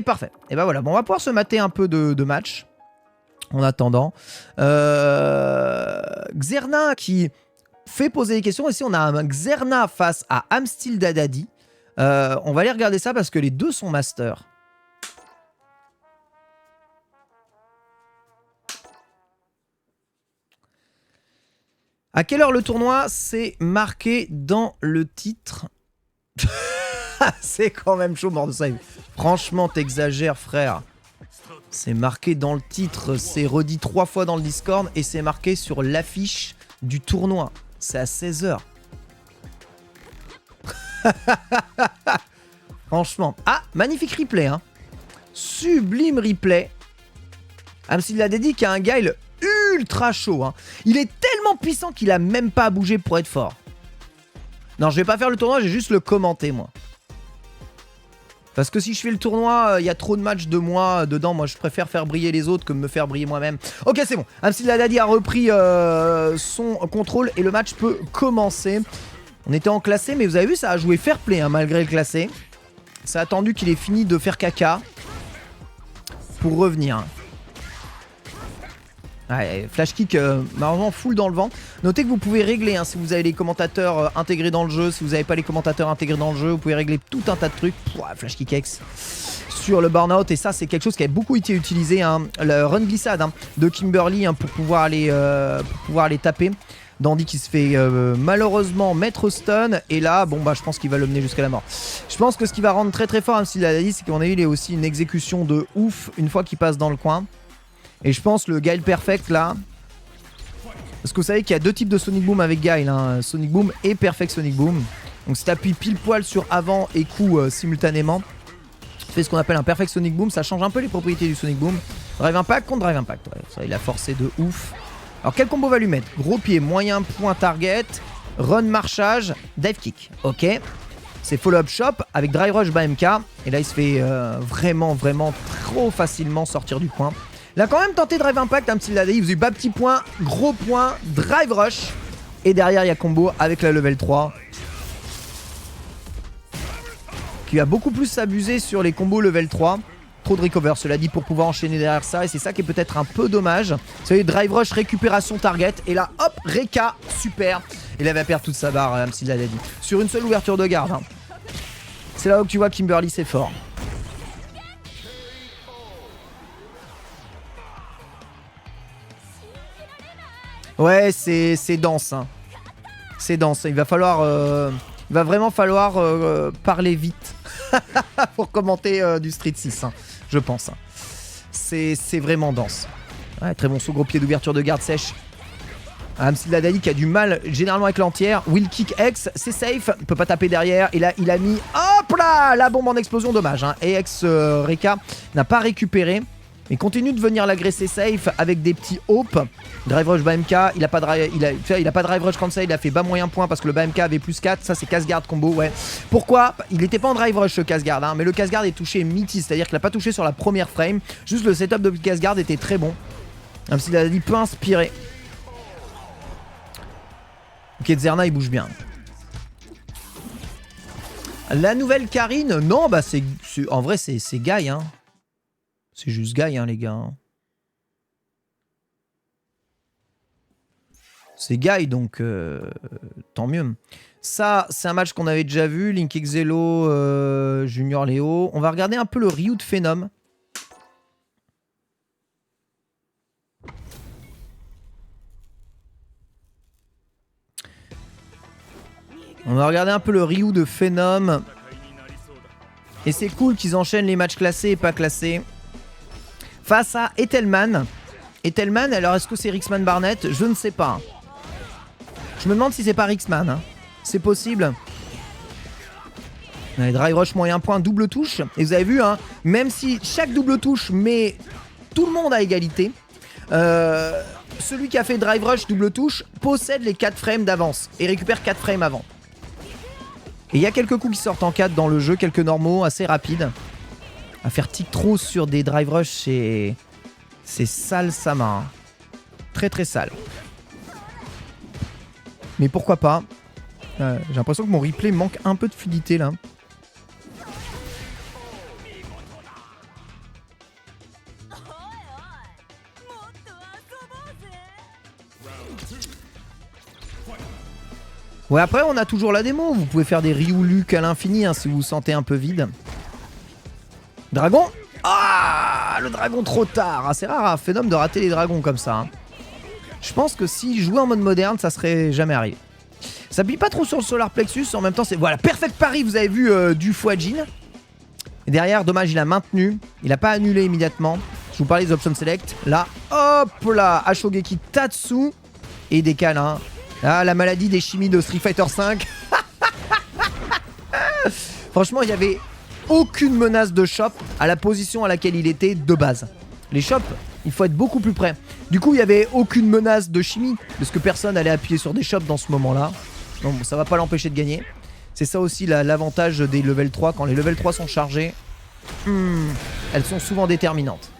parfait. Et ben voilà, bon, on va pouvoir se mater un peu de match. En attendant. Xerna qui fait poser des questions. Ici, on a un Xerna face à Amstil Dadadi. On va aller regarder ça parce que les deux sont masters. À quelle heure le tournoi? C'est marqué dans le titre. C'est quand même chaud, mort de ça. Franchement, t'exagères, frère. C'est marqué dans le titre, c'est redit 3 fois dans le Discord et c'est marqué sur l'affiche du tournoi. C'est à 16h. Franchement. Ah, magnifique replay, hein. Sublime replay. Amstil Dadadi qui a un guile ultra chaud, hein. Il est tellement puissant qu'il a même pas à bouger pour être fort. Non, je vais pas faire le tournoi, j'ai juste le commenter, moi. Parce que si je fais le tournoi, il y a trop de matchs de moi dedans. Moi, je préfère faire briller les autres que me faire briller moi-même. Ok, c'est bon. Amstil Dadadi a repris son contrôle et le match peut commencer. On était en classé, mais vous avez vu, ça a joué fair play, hein, malgré le classé. Ça a attendu qu'il ait fini de faire caca pour revenir. Ouais, flash kick malheureusement full dans le vent. Notez que vous pouvez régler, hein, si vous avez les commentateurs intégrés dans le jeu. Si vous n'avez pas les commentateurs intégrés dans le jeu, vous pouvez régler tout un tas de trucs. Pouah, flash kick X sur le burnout. Et ça, c'est quelque chose qui a beaucoup été utilisé, hein, le run glissade, hein, de Kimberly, hein, pour pouvoir aller taper. Dandy qui se fait malheureusement mettre au stun. Et là, bon bah je pense qu'il va le mener jusqu'à la mort. Je pense que ce qui va rendre très très fort Amstil Dadadi, c'est qu'on a eu, il est aussi une exécution de ouf une fois qu'il passe dans le coin. Et je pense le Guile Perfect là. Parce que vous savez qu'il y a deux types de Sonic Boom avec Guile, hein, Sonic Boom et Perfect Sonic Boom. Donc si tu appuies pile poil sur avant et coup simultanément, tu fais ce qu'on appelle un Perfect Sonic Boom. Ça change un peu les propriétés du Sonic Boom. Drive Impact contre Drive Impact. Ouais, ça, il a forcé de ouf. Alors quel combo va lui mettre? Gros pied, moyen point target, run marchage, dive kick. Ok. C'est follow-up shop avec drive rush bas MK. Et là il se fait vraiment trop facilement sortir du coin. Il a quand même tenté drive impact, un petit Dadadi, il faisait bas petit point, gros point, drive rush. Et derrière il y a combo avec la level 3. Qui va beaucoup plus s'abuser sur les combos level 3. Trop de recover, cela dit, pour pouvoir enchaîner derrière ça. Et c'est ça qui est peut-être un peu dommage. Vous savez, drive rush, récupération target. Et là, hop, Reka, super. Il avait à perdre toute sa barre, Amstil Dadadi. Sur une seule ouverture de garde. Hein. C'est là où tu vois Kimberly, c'est fort. Ouais, c'est dense. Hein. C'est dense. Il va vraiment falloir parler vite pour commenter du Street 6, hein, je pense. Hein. C'est vraiment dense. Ouais, très bon saut, gros pied d'ouverture de garde sèche. Amstil Dadadi qui a du mal généralement avec l'entière. Will kick X, c'est safe. Il peut pas taper derrière. Et là, il a mis, hop là, la bombe en explosion, dommage. Hein. Et X Reka n'a pas récupéré. Mais continue de venir l'agresser safe avec des petits hope. Drive rush bas MK, il a pas de drive rush comme ça, il a fait bas moyen point parce que le bas MK avait plus 4, ça c'est casse-garde combo, ouais. Pourquoi? Il n'était pas en drive rush le casse-garde, hein, mais le casse-garde est touché miti, c'est-à-dire qu'il a pas touché sur la première frame. Juste le setup de casse-garde était très bon. Même s'il a dit peu inspiré. Ok, Xerna il bouge bien. La nouvelle Karine, non, bah en vrai c'est Guy, hein. C'est juste Guy, hein, les gars. C'est Guy, donc tant mieux. Ça, c'est un match qu'on avait déjà vu. Link Xelo, Junior Léo. On va regarder un peu le Ryu de Phenom. On va regarder un peu le Ryu de Phenom. Et c'est cool qu'ils enchaînent les matchs classés et pas classés. Face à Ethelman. Ethelman, alors est-ce que c'est Rixman Barnett? Je ne sais pas. Je me demande si c'est pas Rixman. Hein. C'est possible. Allez, drive rush moyen point, double touche. Et vous avez vu, hein, même si chaque double touche met tout le monde à égalité, celui qui a fait drive rush double touche possède les 4 frames d'avance et récupère 4 frames avant. Et il y a quelques coups qui sortent en 4 dans le jeu, quelques normaux assez rapides. À faire tic trop sur des drive rush, c'est sale sa main. Très très sale. Mais pourquoi pas. J'ai l'impression que mon replay manque un peu de fluidité là. Ouais, après, on a toujours la démo. Vous pouvez faire des Ryu Luke à l'infini hein, si vous vous sentez un peu vide. Dragon. Ah, le dragon trop tard. Ah, c'est rare, un phénomène de rater les dragons comme ça. Hein. Je pense que si jouer en mode moderne, ça serait jamais arrivé. Ça appuie pas trop sur le Solar Plexus. En même temps, c'est... Voilà, Perfect Parry, vous avez vu du Fuajin. Et derrière, dommage, il a maintenu. Il a pas annulé immédiatement. Je vous parlais des options select. Là, hop là, Ashogeki Tatsu. Et décale, hein. Ah, la maladie des chimies de Street Fighter V. Franchement, il n'y avait aucune menace de chop à la position à laquelle il était de base. Les chops, il faut être beaucoup plus près. Du coup, il n'y avait aucune menace de chimie, parce que personne allait appuyer sur des chops dans ce moment-là. Donc ça va pas l'empêcher de gagner. C'est ça aussi l'avantage des level 3. Quand les level 3 sont chargés, elles sont souvent déterminantes.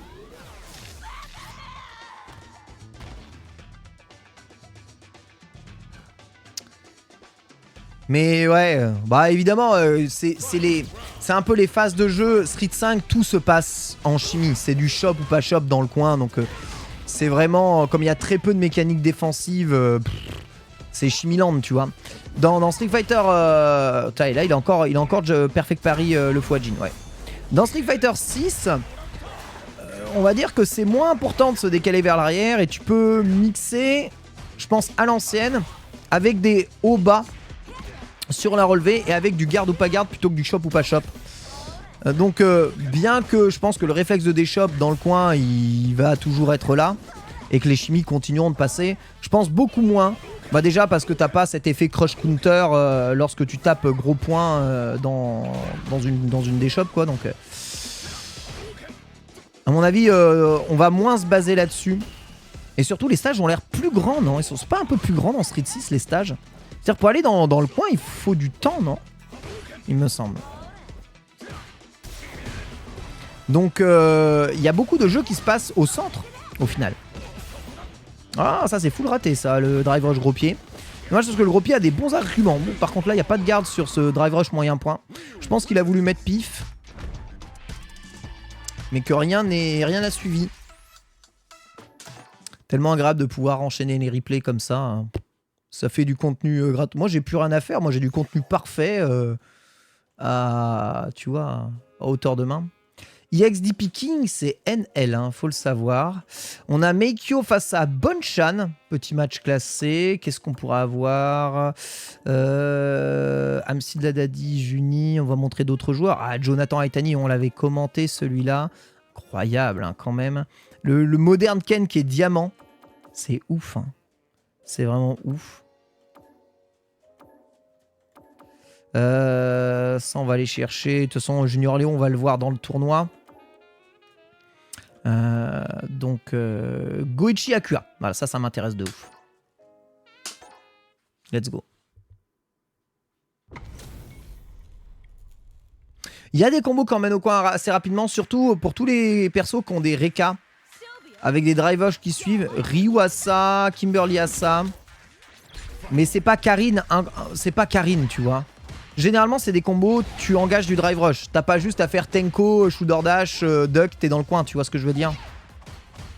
Mais ouais, bah évidemment, c'est un peu les phases de jeu. Street 5, tout se passe en chimie. C'est du shop ou pas shop dans le coin. Donc c'est vraiment, comme il y a très peu de mécaniques défensives, c'est Chimiland, tu vois. Dans Street Fighter, là il a encore Perfect Parry le Fuajin, ouais. Dans Street Fighter 6, on va dire que c'est moins important de se décaler vers l'arrière et tu peux mixer, je pense à l'ancienne, avec des hauts bas sur la relevée et avec du garde ou pas garde plutôt que du shop ou pas shop. Donc bien que je pense que le réflexe de déshop dans le coin il va toujours être là et que les chimies continueront de passer, je pense beaucoup moins. Bah déjà parce que t'as pas cet effet crush counter lorsque tu tapes gros point dans une déshop quoi. Donc à mon avis on va moins se baser là-dessus. Et surtout les stages ont l'air plus grands, non? Ils sont pas un peu plus grands dans Street 6 les stages? C'est-à-dire pour aller dans le coin il faut du temps, non? Il me semble. Donc il y a beaucoup de jeux qui se passent au centre au final. Ah ça c'est full raté ça, le drive rush gros pied. Dommage parce que le gros pied a des bons arguments. Bon, par contre là il n'y a pas de garde sur ce drive rush moyen point. Je pense qu'il a voulu mettre pif. Mais que rien n'a suivi. Tellement agréable de pouvoir enchaîner les replays comme ça. Hein. Ça fait du contenu gratuit. Moi j'ai plus rien à faire, moi j'ai du contenu parfait tu vois, à hauteur de main. EXDP King, c'est NL, hein, faut le savoir. On a Meikyo face à Bonchan, petit match classé. Qu'est-ce qu'on pourra avoir Amsid Ladadi, Juni, on va montrer d'autres joueurs. Ah, Jonathan Aitani, on l'avait commenté celui-là. Incroyable, hein, quand même. Le moderne Ken qui est diamant, c'est ouf. Hein. C'est vraiment ouf. Ça, on va aller chercher. De toute façon, Junior Léon, on va le voir dans le tournoi. Goichi Akua. Voilà, ça m'intéresse de ouf. Let's go. Il y a des combos qui emmènent au coin assez rapidement, surtout pour tous les persos qui ont des Reka. Avec des drive rush qui suivent. Ryu a ça, Kimberly a ça. Mais c'est pas Karine, tu vois. Généralement, c'est des combos, tu engages du drive rush. T'as pas juste à faire Tenko, Shooter Dash, Duck, t'es dans le coin, tu vois ce que je veux dire.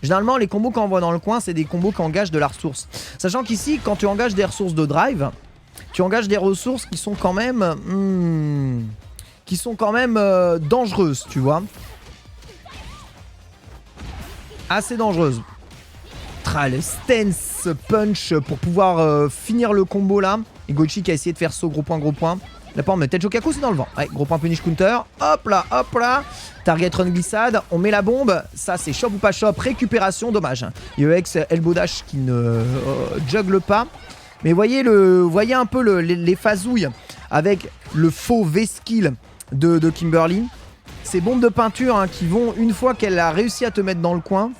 Généralement, les combos qu'on envoie dans le coin, c'est des combos qui engagent de la ressource. Sachant qu'ici, quand tu engages des ressources de drive, tu engages des ressources qui sont quand même... dangereuses, tu vois. Assez dangereuses. Le stance punch pour pouvoir finir le combo là. Et Goichi qui a essayé de faire saut gros point. Là par exemple, Tenchokaku c'est dans le vent. Ouais, gros point punish counter. Hop là. Target run glissade. On met la bombe. Ça c'est shop ou pas shop. Récupération, dommage. IEX elbow dash qui ne juggle pas. Mais voyez un peu les phasouilles avec le faux V-skill de Kimberly. Ces bombes de peinture hein, qui vont, une fois qu'elle a réussi à te mettre dans le coin,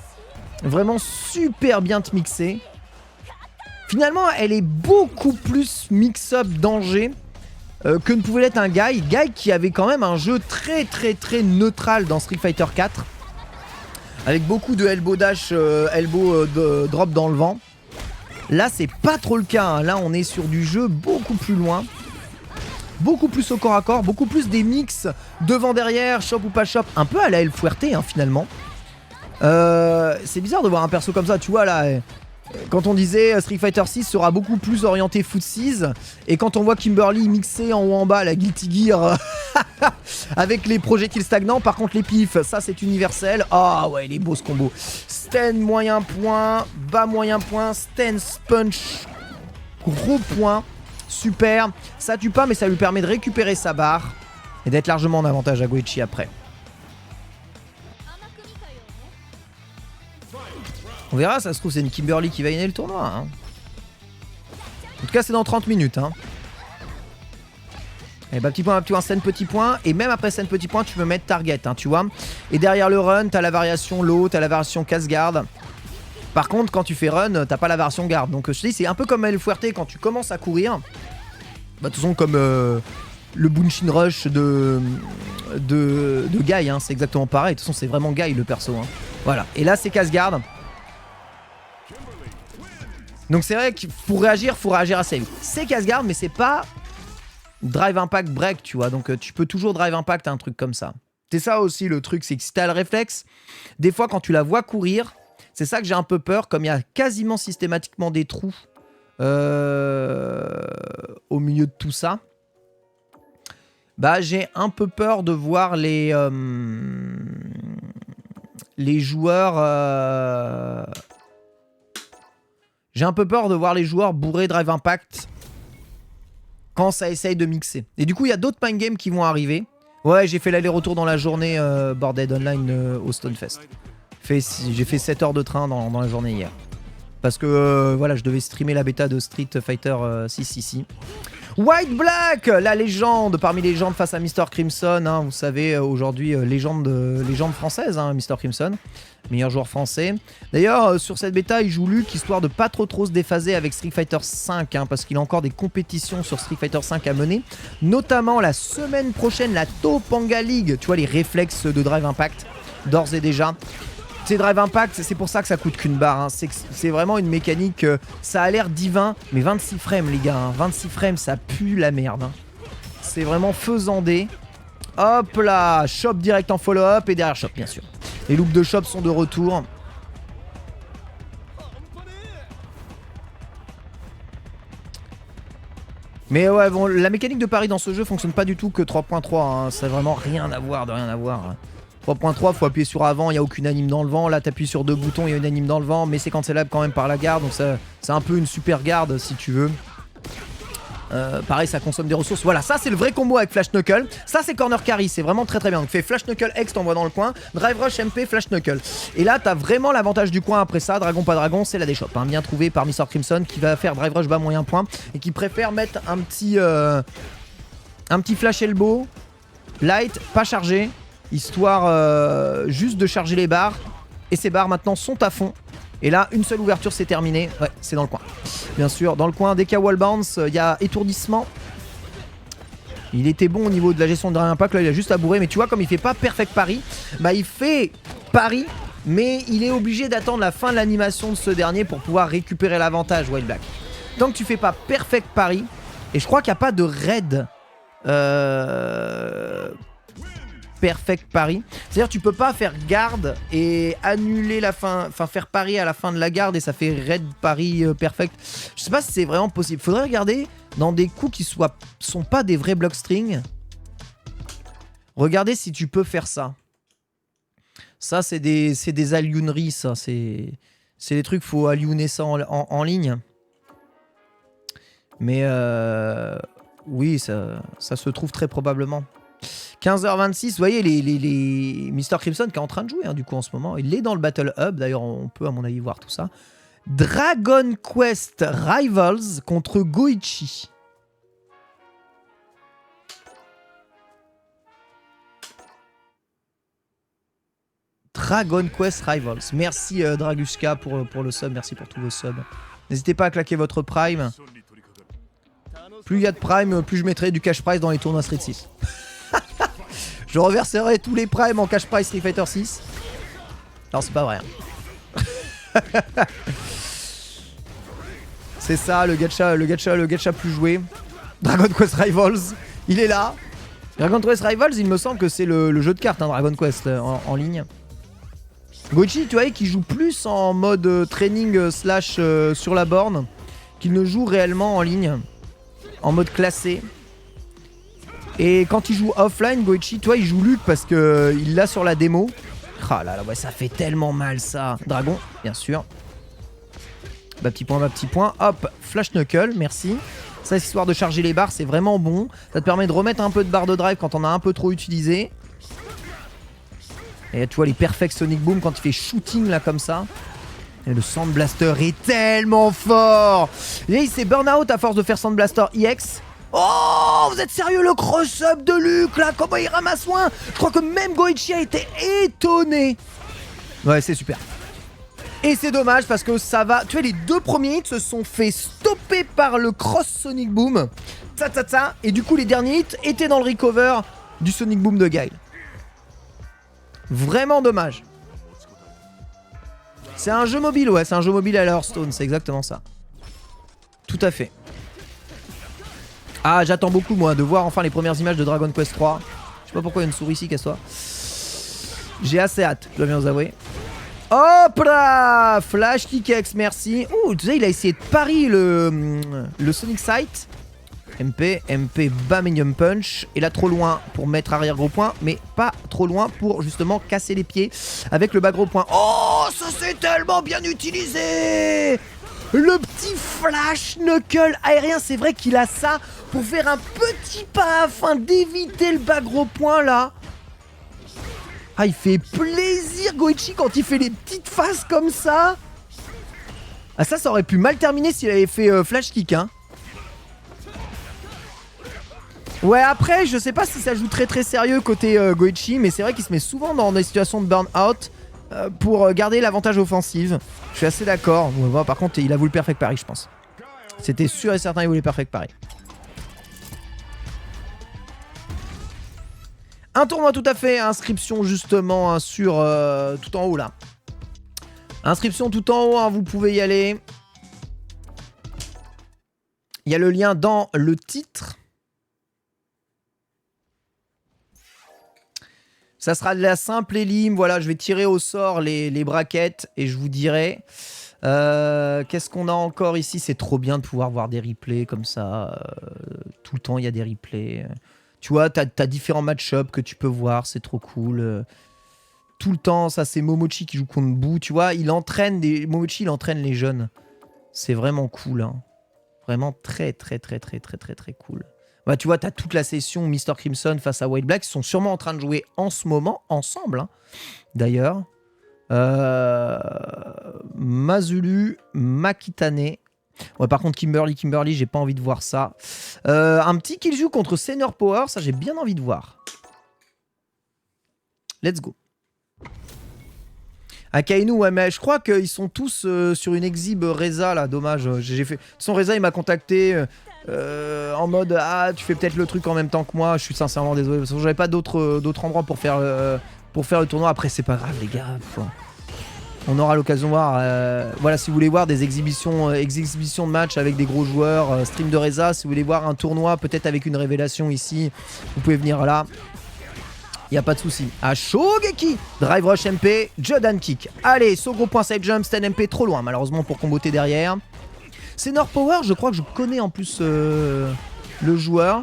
vraiment super bien te mixer. Finalement, elle est beaucoup plus mix-up danger que ne pouvait l'être un Guy. Guy qui avait quand même un jeu très neutral dans Street Fighter 4. Avec beaucoup de elbow dash, elbow drop dans le vent. Là, c'est pas trop le cas. Hein. Là, on est sur du jeu beaucoup plus loin. Beaucoup plus au corps à corps. Beaucoup plus des mix devant, derrière, shop ou pas shop. Un peu à la El Fuerte, hein, finalement. C'est bizarre de voir un perso comme ça, tu vois là. Quand on disait Street Fighter 6 sera beaucoup plus orienté footsies, et quand on voit Kimberly mixer en haut en bas la Guilty Gear avec les projectiles stagnants, par contre les pifs, ça c'est universel. Ah ouais, il est beau ce combo. Sten moyen point, bas moyen point, Sten punch, gros point, super. Ça tue pas mais ça lui permet de récupérer sa barre et d'être largement en avantage à Goichi après. On verra, ça se trouve c'est une Kimberly qui va gagner le tournoi. Hein. En tout cas c'est dans 30 minutes. Hein. Et bah petit point, Sten petit point. Et même après Sten petit point tu peux mettre target, hein, tu vois. Et derrière le run t'as la variation low, t'as la variation casse-garde. Par contre quand tu fais run t'as pas la variation garde. Donc je te dis c'est un peu comme El Fuerte quand tu commences à courir. Bah de toute façon comme le Bunshin Rush de Guy, hein, c'est exactement pareil. De toute façon c'est vraiment Guy le perso. Hein. Voilà, et là c'est casse-garde. Donc c'est vrai qu'il faut réagir assez vite. C'est casse-garde mais c'est pas drive impact break, tu vois. Donc tu peux toujours drive impact un truc comme ça. C'est ça aussi le truc, c'est que si t'as le réflexe, des fois quand tu la vois courir, c'est ça que j'ai un peu peur, comme il y a quasiment systématiquement des trous au milieu de tout ça. Bah j'ai un peu peur de voir les joueurs... J'ai un peu peur de voir les joueurs bourrer Drive Impact quand ça essaye de mixer. Et du coup, il y a d'autres mind games qui vont arriver. Ouais, j'ai fait l'aller-retour dans la journée Boarded Online au Stonefest. J'ai fait 7 heures de train dans la journée hier. Parce que voilà, je devais streamer la bêta de Street Fighter 6 ici. White Black, la légende parmi les légendes face à Mr. Crimson. Hein, vous savez, aujourd'hui, légende française, hein, Mr. Crimson. Meilleur joueur français. D'ailleurs, sur cette bêta, il joue Luke, histoire de pas trop se déphaser avec Street Fighter 5, hein, parce qu'il a encore des compétitions sur Street Fighter 5 à mener. Notamment la semaine prochaine, la Topanga League. Tu vois, les réflexes de Drive Impact, d'ores et déjà. C'est Drive Impact, c'est pour ça que ça coûte qu'une barre. Hein. C'est vraiment une mécanique, ça a l'air divin, mais 26 frames les gars. Hein. 26 frames, ça pue la merde. Hein. C'est vraiment faisandé. Hop là, shop direct en follow-up et derrière shop bien sûr. Les loops de shop sont de retour. Mais ouais, bon, la mécanique de pari dans ce jeu fonctionne pas du tout que 3.3. Hein. Ça n'a vraiment rien à voir, de rien à voir. 3.3, faut appuyer sur avant, il n'y a aucune anime dans le vent. Là, t'appuies sur deux boutons, il y a une anime dans le vent, mais c'est cancelable quand même par la garde. Donc c'est un peu une super garde si tu veux. Pareil, ça consomme des ressources. Voilà, ça c'est le vrai combo avec Flash Knuckle. Ça c'est Corner Carry, c'est vraiment très bien. Donc fais Flash Knuckle X, t'envoies dans le coin. Drive Rush MP, Flash Knuckle. Et là, t'as vraiment l'avantage du coin après ça. Dragon pas dragon, c'est la déchoppe. Hein, bien trouvé par Mr. Crimson qui va faire Drive Rush bas moyen point. Et qui préfère mettre un petit Flash Elbow. Light, pas chargé. Histoire juste de charger les barres. Et ces barres maintenant sont à fond. Et là, une seule ouverture, c'est terminé. Ouais, c'est dans le coin. Bien sûr, dans le coin, DK Wall Bounce, il y a étourdissement. Il était bon au niveau de la gestion de Drive Impact. Là, il a juste à bourrer. Mais tu vois, comme il fait pas perfect pari, bah il fait pari, mais il est obligé d'attendre la fin de l'animation de ce dernier pour pouvoir récupérer l'avantage, White Black. Tant que tu fais pas perfect pari, et je crois qu'il n'y a pas de raid perfect pari. C'est-à-dire tu peux pas faire garde et annuler la fin, enfin faire pari à la fin de la garde et ça fait raid pari perfect. Je sais pas si c'est vraiment possible. Faudrait regarder dans des coups qui sont pas des vrais block string. Regardez si tu peux faire ça. Ça c'est des alliouneries, ça. C'est des trucs, faut alliouner ça en ligne. Mais oui, ça se trouve très probablement. 15h26, vous voyez les Mr. Crimson qui est en train de jouer hein, du coup en ce moment. Il est dans le Battle Hub, d'ailleurs on peut à mon avis voir tout ça. Dragon Quest Rivals contre Goichi. Dragon Quest Rivals. Merci Draguska pour le sub, merci pour tous vos subs. N'hésitez pas à claquer votre prime. Plus il y a de prime, plus je mettrai du cash prize dans les tournois Street 6. Je reverserai tous les primes en cash prize Street Fighter 6. Non, c'est pas vrai. Hein. C'est ça, le gacha plus joué. Dragon Quest Rivals, il est là. Dragon Quest Rivals, il me semble que c'est le jeu de cartes, hein, Dragon Quest en ligne. Goichi, tu vois, qui joue plus en mode training slash sur la borne qu'il ne joue réellement en ligne, en mode classé. Et quand il joue offline, Goichi, tu vois, il joue Luke parce que il l'a sur la démo. Ah là là, ouais, ça fait tellement mal ça. Dragon, bien sûr. Bas petit point. Hop, Flash Knuckle, merci. Ça, histoire de charger les barres, c'est vraiment bon. Ça te permet de remettre un peu de barre de drive quand on a un peu trop utilisé. Et tu vois les perfect Sonic Boom quand il fait shooting là comme ça. Et le Sand Blaster est tellement fort. Et il s'est burn out à force de faire Sand Blaster EX. Oh, vous êtes sérieux, le cross-up de Luke là, comment il ramasse loin. Je crois que même Goichi a été étonné. Ouais, c'est super. Et c'est dommage parce que ça va... Tu vois, les deux premiers hits se sont fait stopper par le cross Sonic Boom. Et du coup, les derniers hits étaient dans le recover du Sonic Boom de Guile. Vraiment dommage. C'est un jeu mobile, ouais, c'est un jeu mobile à la Hearthstone, c'est exactement ça. Tout à fait. Ah, j'attends beaucoup, moi, de voir enfin les premières images de Dragon Quest 3. Je sais pas pourquoi il y a une souris ici, casse-toi. J'ai assez hâte, je dois bien vous avouer. Hop là, Flash Kickex, merci. Ouh, tu sais, il a essayé de pari le Sonic Sight. MP, Baminium Punch. Et là, trop loin pour mettre arrière gros point, mais pas trop loin pour justement casser les pieds avec le bas gros point. Oh, ça c'est tellement bien utilisé. Le petit Flash Knuckle aérien, c'est vrai qu'il a ça pour faire un petit pas afin d'éviter le bas gros point là. Ah, il fait plaisir Goichi quand il fait les petites faces comme ça. Ah, ça aurait pu mal terminer s'il avait fait Flash Kick, hein. Ouais, après, je sais pas si ça joue très très sérieux côté Goichi, mais c'est vrai qu'il se met souvent dans des situations de burn-out pour garder l'avantage offensif. Je suis assez d'accord. Bon, par contre, il a voulu Perfect Parry, je pense. C'était sûr et certain, il voulait Perfect Parry. Un tournoi tout à fait, inscription justement hein, sur tout en haut là. Inscription tout en haut, hein, vous pouvez y aller. Il y a le lien dans le titre. Ça sera de la simple élim. Voilà, je vais tirer au sort les brackets et je vous dirai. Qu'est-ce qu'on a encore ici? C'est trop bien de pouvoir voir des replays comme ça. Tout le temps, il y a des replays. Tu vois, t'as différents match-ups que tu peux voir. C'est trop cool. Tout le temps, ça, c'est Momochi qui joue contre Boo. Tu vois, Momochi, il entraîne les jeunes. C'est vraiment cool. Hein. Vraiment très cool. Bah, tu vois, t'as toute la session Mr. Crimson face à White Black. Ils sont sûrement en train de jouer en ce moment, ensemble, hein, d'ailleurs. Mazulu, Makitane. Ouais, par contre, Kimberly, j'ai pas envie de voir ça. Un petit kill joue contre Senior Power, ça, j'ai bien envie de voir. Let's go. Akainu, ouais, mais je crois qu'ils sont tous sur une exhib Reza, là, dommage. J'ai fait... De toute façon, Reza, il m'a contacté en mode « Ah, tu fais peut-être le truc en même temps que moi. » Je suis sincèrement désolé, parce que j'avais pas d'autres endroits pour faire le tournoi. Après, c'est pas grave, les gars. On aura l'occasion de voir. Voilà, si vous voulez voir des exhibitions de matchs avec des gros joueurs, stream de Reza, si vous voulez voir un tournoi, peut-être avec une révélation ici, vous pouvez venir là. Y a pas de souci. À Shogeki, Drive Rush MP, Jodan Kick. Allez, so gros point side jump, stand MP trop loin malheureusement pour comboter derrière. Senior Power, je crois que je connais en plus le joueur.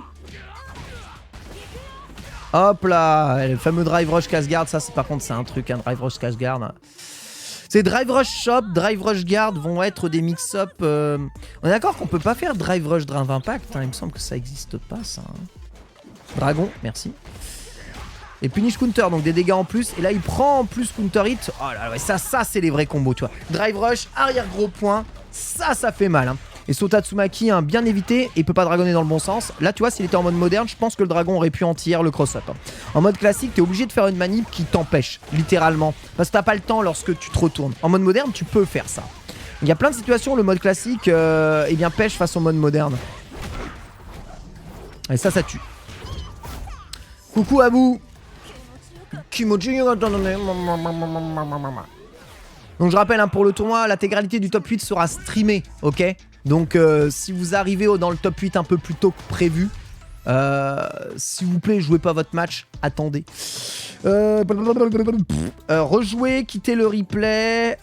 Hop là, le fameux Drive Rush Casguard, ça par contre c'est un truc, un Drive Rush Casguard. C'est Drive Rush Shop, Drive Rush Guard vont être des mix-up. On est d'accord qu'on peut pas faire Drive Rush Drive Impact, hein, il me semble que ça existe pas ça. Dragon, merci. Et Punish Counter, donc des dégâts en plus. Et là, il prend en plus Counter Hit. Oh là là, ça c'est les vrais combos, tu vois. Drive Rush, arrière gros point. Ça fait mal. Hein. Et Sotatsumaki, hein, bien évité. Et il peut pas dragonner dans le bon sens. Là, tu vois, s'il était en mode moderne, je pense que le dragon aurait pu en tirer le cross-up. Hein. En mode classique, t'es obligé de faire une manip qui t'empêche, littéralement. Parce que t'as pas le temps lorsque tu te retournes. En mode moderne, tu peux faire ça. Il y a plein de situations où le mode classique eh bien, pêche face au mode moderne. Et ça tue. Coucou Abou. Donc je rappelle hein, pour le tournoi, l'intégralité du top 8 sera streamée, ok. Donc si vous arrivez dans le top 8 un peu plus tôt que prévu, S'il vous plaît, jouez pas votre match. Attendez. Rejouez, quittez le replay.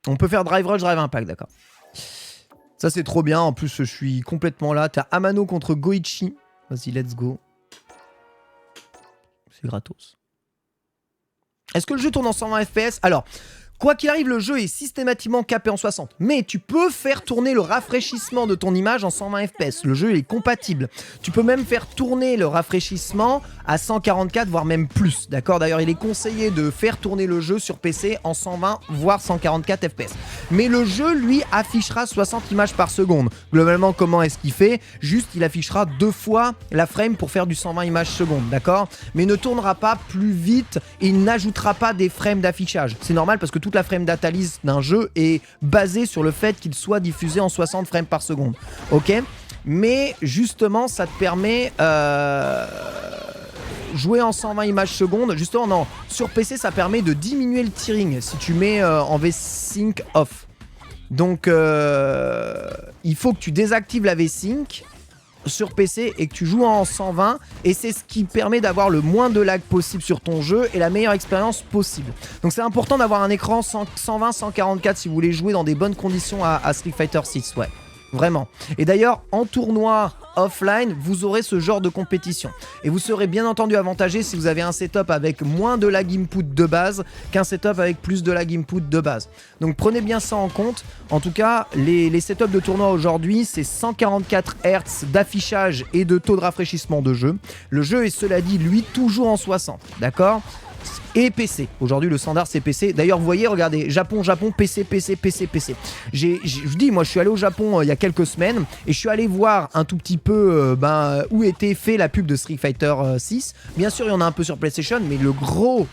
On peut faire drive rush, drive impact, d'accord. Ça c'est trop bien, en plus je suis complètement là. T'as Amano contre Goichi. Vas-y, let's go. C'est gratos. Est-ce que le jeu tourne en 120 FPS? Alors, quoi qu'il arrive, le jeu est systématiquement capé en 60. Mais tu peux faire tourner le rafraîchissement de ton image en 120 FPS. Le jeu il est compatible. Tu peux même faire tourner le rafraîchissement à 144, voire même plus. D'accord? D'ailleurs, il est conseillé de faire tourner le jeu sur PC en 120, voire 144 FPS. Mais le jeu, lui, affichera 60 images par seconde. Globalement, comment est-ce qu'il fait? Juste, il affichera 2 fois la frame pour faire du 120 images secondes. D'accord? Mais ne tournera pas plus vite et il n'ajoutera pas des frames d'affichage. C'est normal parce que toute la frame data list d'un jeu est basée sur le fait qu'il soit diffusé en 60 frames par seconde. Ok? Mais justement, ça te permet jouer en 120 images secondes. Justement, non. Sur PC, ça permet de diminuer le tearing si tu mets en V-Sync off. Donc, il faut que tu désactives la V-Sync sur PC et que tu joues en 120, et c'est ce qui permet d'avoir le moins de lag possible sur ton jeu et la meilleure expérience possible. Donc c'est important d'avoir un écran 120-144 si vous voulez jouer dans des bonnes conditions à Street Fighter 6, ouais. Vraiment. Et d'ailleurs, en tournoi offline, vous aurez ce genre de compétition. Et vous serez bien entendu avantagé si vous avez un setup avec moins de lag input de base qu'un setup avec plus de lag input de base. Donc prenez bien ça en compte. En tout cas, les setups de tournoi aujourd'hui, c'est 144 Hz d'affichage et de taux de rafraîchissement de jeu. Le jeu est, cela dit, lui, toujours en 60. D'accord ? Et PC. Aujourd'hui, le standard, c'est PC. D'ailleurs, vous voyez, regardez, Japon, PC, PC, PC, PC. Je dis, moi, je suis allé au Japon il y a quelques semaines et je suis allé voir un tout petit peu où était fait la pub de Street Fighter 6. Bien sûr, il y en a un peu sur PlayStation, mais le gros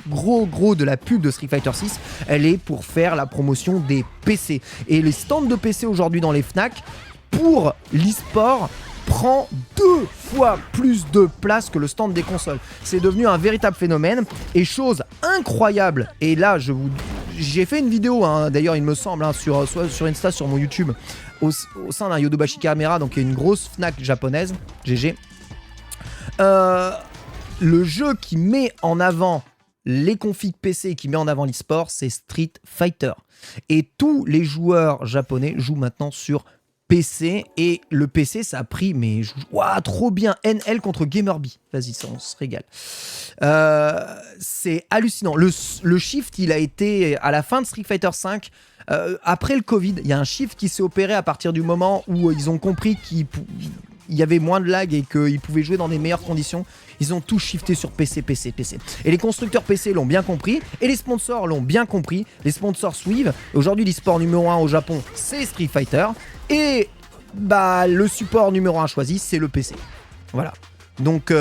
de la pub de Street Fighter 6, elle est pour faire la promotion des PC. Et les stands de PC aujourd'hui dans les Fnac, pour l'e-sport, prend 2 fois plus de place que le stand des consoles. C'est devenu un véritable phénomène. Et chose incroyable, et là j'ai fait une vidéo, hein, d'ailleurs il me semble, hein, soit sur Insta, sur mon YouTube, au sein d'un Yodobashi Camera, donc une grosse Fnac japonaise, GG. Le jeu qui met en avant les configs PC et qui met en avant l'e-sport, c'est Street Fighter. Et tous les joueurs japonais jouent maintenant sur PC, et le PC ça a pris, mais wow, trop bien. NL contre Gamerby, vas-y, ça on se régale. C'est hallucinant. Le shift, il a été à la fin de Street Fighter 5. Après le Covid, il y a un shift qui s'est opéré à partir du moment où ils ont compris qu'il y avait moins de lag et qu'ils pouvaient jouer dans des meilleures conditions. Ils ont tout shifté sur PC. Et les constructeurs PC l'ont bien compris, et les sponsors l'ont bien compris. Les sponsors suivent. Aujourd'hui, l'e-sport numéro 1 au Japon, c'est Street Fighter. Et bah, le support numéro 1 choisi, c'est le PC. Voilà. Donc,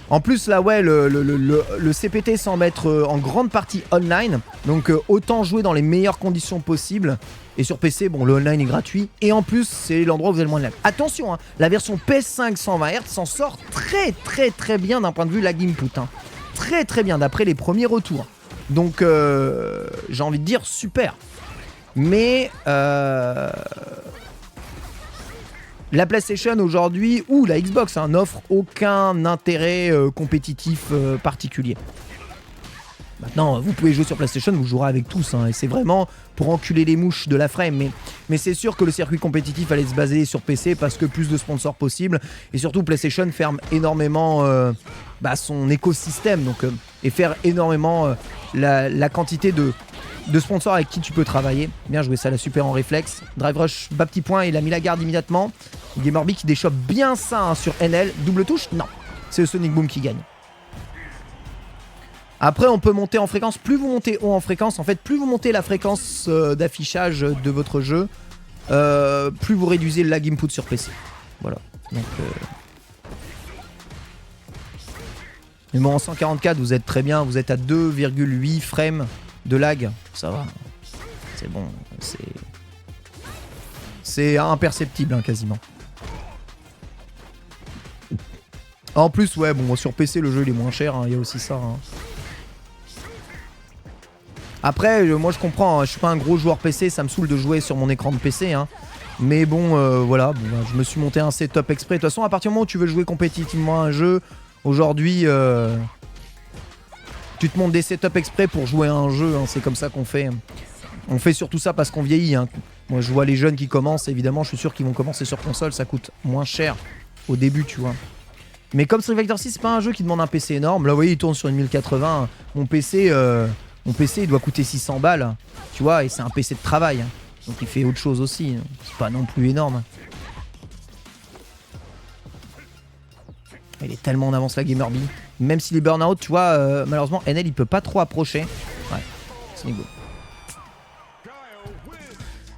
en plus, là, ouais, le CPT semble être en grande partie online. Donc, autant jouer dans les meilleures conditions possibles. Et sur PC, bon, le online est gratuit. Et en plus, c'est l'endroit où vous avez le moins de lag. Attention, hein, la version PS5 120 Hz s'en sort très bien d'un point de vue lag input. Hein. Très bien, d'après les premiers retours. Donc, j'ai envie de dire super. Mais la PlayStation aujourd'hui, ou la Xbox, hein, n'offre aucun intérêt compétitif particulier. Maintenant, vous pouvez jouer sur PlayStation, vous jouerez avec tous, hein, et c'est vraiment pour enculer les mouches de la frame. Mais c'est sûr que le circuit compétitif allait se baser sur PC parce que plus de sponsors possible. Et surtout, PlayStation ferme énormément son écosystème, donc, et faire énormément la quantité de sponsors avec qui tu peux travailler. Bien joué, ça, la super en réflexe. Drive Rush, bas petit point, il a mis la garde immédiatement. Gamerby qui déchoppe bien ça, hein, sur NL. Double touche? Non, c'est le Sonic Boom qui gagne. Après, on peut monter en fréquence. Plus vous montez haut en fréquence, en fait, plus vous montez la fréquence d'affichage de votre jeu, plus vous réduisez le lag input sur PC. Voilà. Donc, mais bon, en 144, vous êtes très bien. Vous êtes à 2,8 frames de lag. Ça va. C'est bon. C'est imperceptible, hein, quasiment. En plus, ouais, bon, sur PC, le jeu il est moins cher. Il y a aussi ça. Hein. Après, moi je comprends, hein, je suis pas un gros joueur PC, ça me saoule de jouer sur mon écran de PC. Hein. Mais bon, voilà, bon, bah, je me suis monté un setup exprès. De toute façon, à partir du moment où tu veux jouer compétitivement à un jeu, aujourd'hui, tu te montes des setups exprès pour jouer à un jeu. Hein, c'est comme ça qu'on fait. On fait surtout ça parce qu'on vieillit. Hein. Moi, je vois les jeunes qui commencent, évidemment, je suis sûr qu'ils vont commencer sur console, ça coûte moins cher au début, tu vois. Mais comme Street Fighter 6, c'est pas un jeu qui demande un PC énorme. Là, vous voyez, il tourne sur une 1080. Mon PC, il doit coûter 600 balles, tu vois, et c'est un PC de travail. Hein. Donc il fait autre chose aussi. C'est pas non plus énorme. Il est tellement en avance la Gamerby. Même s'il est burn-out, tu vois, malheureusement, NL il peut pas trop approcher. Ouais, c'est go.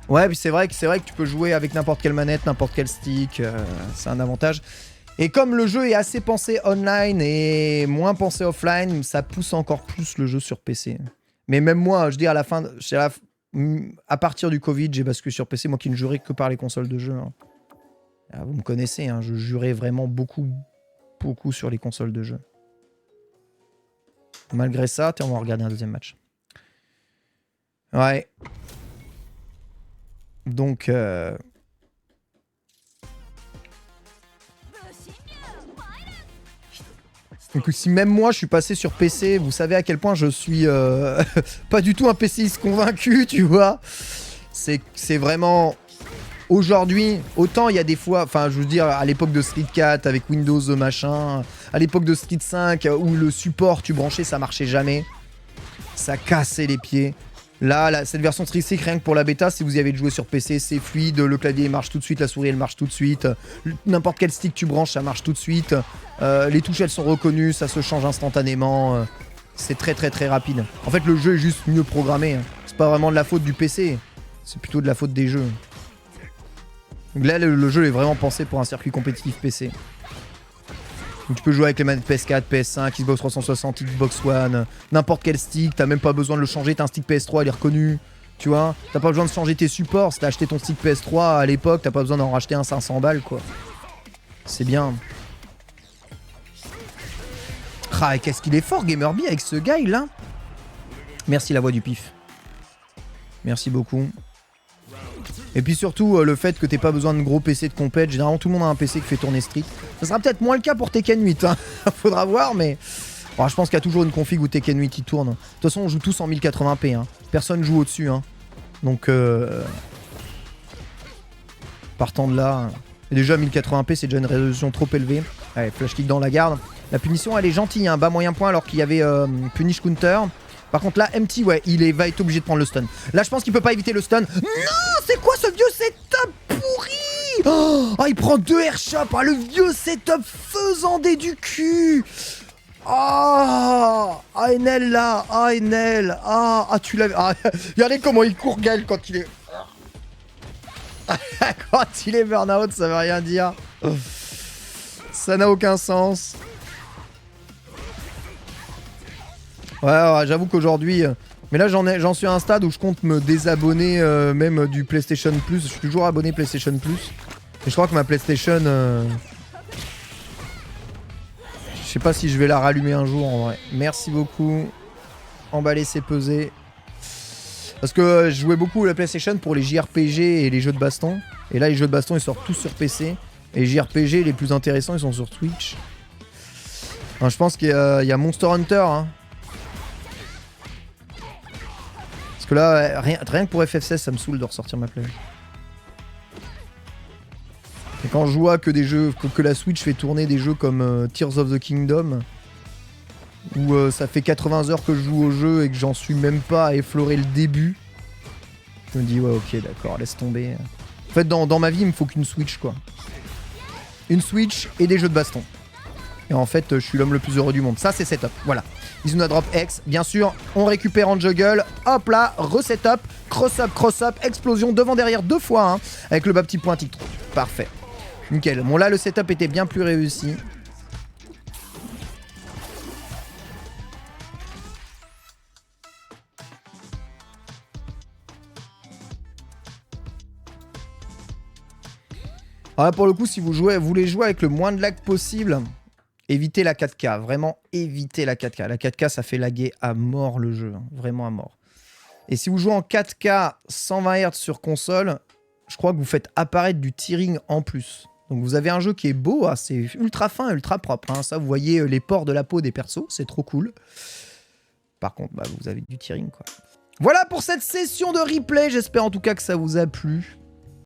Ouais, puis c'est vrai que tu peux jouer avec n'importe quelle manette, n'importe quel stick. C'est un avantage. Et comme le jeu est assez pensé online et moins pensé offline, ça pousse encore plus le jeu sur PC. Mais même moi, je dis à la fin, à partir du Covid, j'ai basculé sur PC, moi qui ne jurais que par les consoles de jeu. Hein. Vous me connaissez, hein, je jurais vraiment beaucoup sur les consoles de jeu. Malgré ça, on va regarder un deuxième match. Ouais. Donc... Donc si même moi je suis passé sur PC, vous savez à quel point je suis pas du tout un PCiste convaincu, tu vois. C'est vraiment... Aujourd'hui, autant il y a des fois, enfin je veux dire à l'époque de Street 4 avec Windows machin, à l'époque de Street 5 où le support tu branchais ça marchait jamais. Ça cassait les pieds. Là, cette version Street 5, rien que pour la bêta, si vous y avez joué sur PC, c'est fluide, le clavier marche tout de suite, la souris elle marche tout de suite, n'importe quel stick tu branches, ça marche tout de suite, les touches elles sont reconnues, ça se change instantanément, c'est très rapide. En fait, le jeu est juste mieux programmé, hein. C'est pas vraiment de la faute du PC, c'est plutôt de la faute des jeux. Donc là, le jeu est vraiment pensé pour un circuit compétitif PC. Donc tu peux jouer avec les manettes PS4, PS5, Xbox 360, Xbox One, n'importe quel stick, t'as même pas besoin de le changer, t'as un stick PS3, il est reconnu, tu vois. T'as pas besoin de changer tes supports, si t'as acheté ton stick PS3 à l'époque, t'as pas besoin d'en racheter un 500 balles, quoi. C'est bien. Ah, et qu'est-ce qu'il est fort, Gamerby, avec ce guy, là. Merci, la voix du pif. Merci beaucoup. Et puis surtout, le fait que t'aies pas besoin de gros PC de compète. Généralement, tout le monde a un PC qui fait tourner Street. Ça sera peut-être moins le cas pour Tekken 8. Hein. Faudra voir, mais... Bon, je pense qu'il y a toujours une config où Tekken 8 il tourne. De toute façon, on joue tous en 1080p. Hein. Personne joue au-dessus. Hein. Donc, partant de là... Et déjà, 1080p, c'est déjà une résolution trop élevée. Allez, flash kick dans la garde. La punition, elle est gentille. Hein. Bas moyen point alors qu'il y avait punish counter. Par contre là, MT, ouais, va être obligé de prendre le stun. Là, je pense qu'il peut pas éviter le stun. Non, c'est quoi ce vieux setup pourri? Oh, il prend 2 airshots. Ah, le vieux setup faisandé du cul. Ah, Enel là. Ah, Enel. Ah, tu l'avais. Ah, regardez comment il court Gaël quand il est... Quand il est burn-out, ça veut rien dire. Ça n'a aucun sens. Ouais, j'avoue qu'aujourd'hui... Mais là, j'en suis à un stade où je compte me désabonner même du PlayStation Plus. Je suis toujours abonné PlayStation Plus. Et je crois que ma PlayStation... Je sais pas si je vais la rallumer un jour, en vrai. Merci beaucoup. Emballer, c'est peser. Parce que je jouais beaucoup à la PlayStation pour les JRPG et les jeux de baston. Et là, les jeux de baston, ils sortent tous sur PC. Et les JRPG les plus intéressants, ils sont sur Twitch. Alors, je pense qu'il y a Monster Hunter, hein. Parce que là, rien que pour FF16, ça me saoule de ressortir ma play. Et quand je vois que des jeux, que la Switch fait tourner des jeux comme Tears of the Kingdom, où ça fait 80 heures que je joue au jeu et que j'en suis même pas à effleurer le début, je me dis ouais ok d'accord, laisse tomber. En fait dans ma vie il me faut qu'une Switch quoi. Une Switch et des jeux de baston. Et en fait je suis l'homme le plus heureux du monde. Ça c'est setup, voilà. Izuna Drop X, bien sûr, on récupère en juggle, hop là, resetup, cross-up, explosion devant derrière 2 fois, hein, avec le bas petit point tic. Parfait. Nickel. Bon là le setup était bien plus réussi. Alors là, pour le coup, si vous voulez jouer avec le moins de lag possible, évitez la 4K. Vraiment, évitez la 4K. La 4K, ça fait laguer à mort le jeu. Hein. Vraiment à mort. Et si vous jouez en 4K 120 Hz sur console, je crois que vous faites apparaître du tearing en plus. Donc vous avez un jeu qui est beau, hein, c'est ultra fin, ultra propre. Hein. Ça, vous voyez les pores de la peau des persos, c'est trop cool. Par contre, bah, vous avez du tearing, quoi. Voilà pour cette session de replay. J'espère en tout cas que ça vous a plu.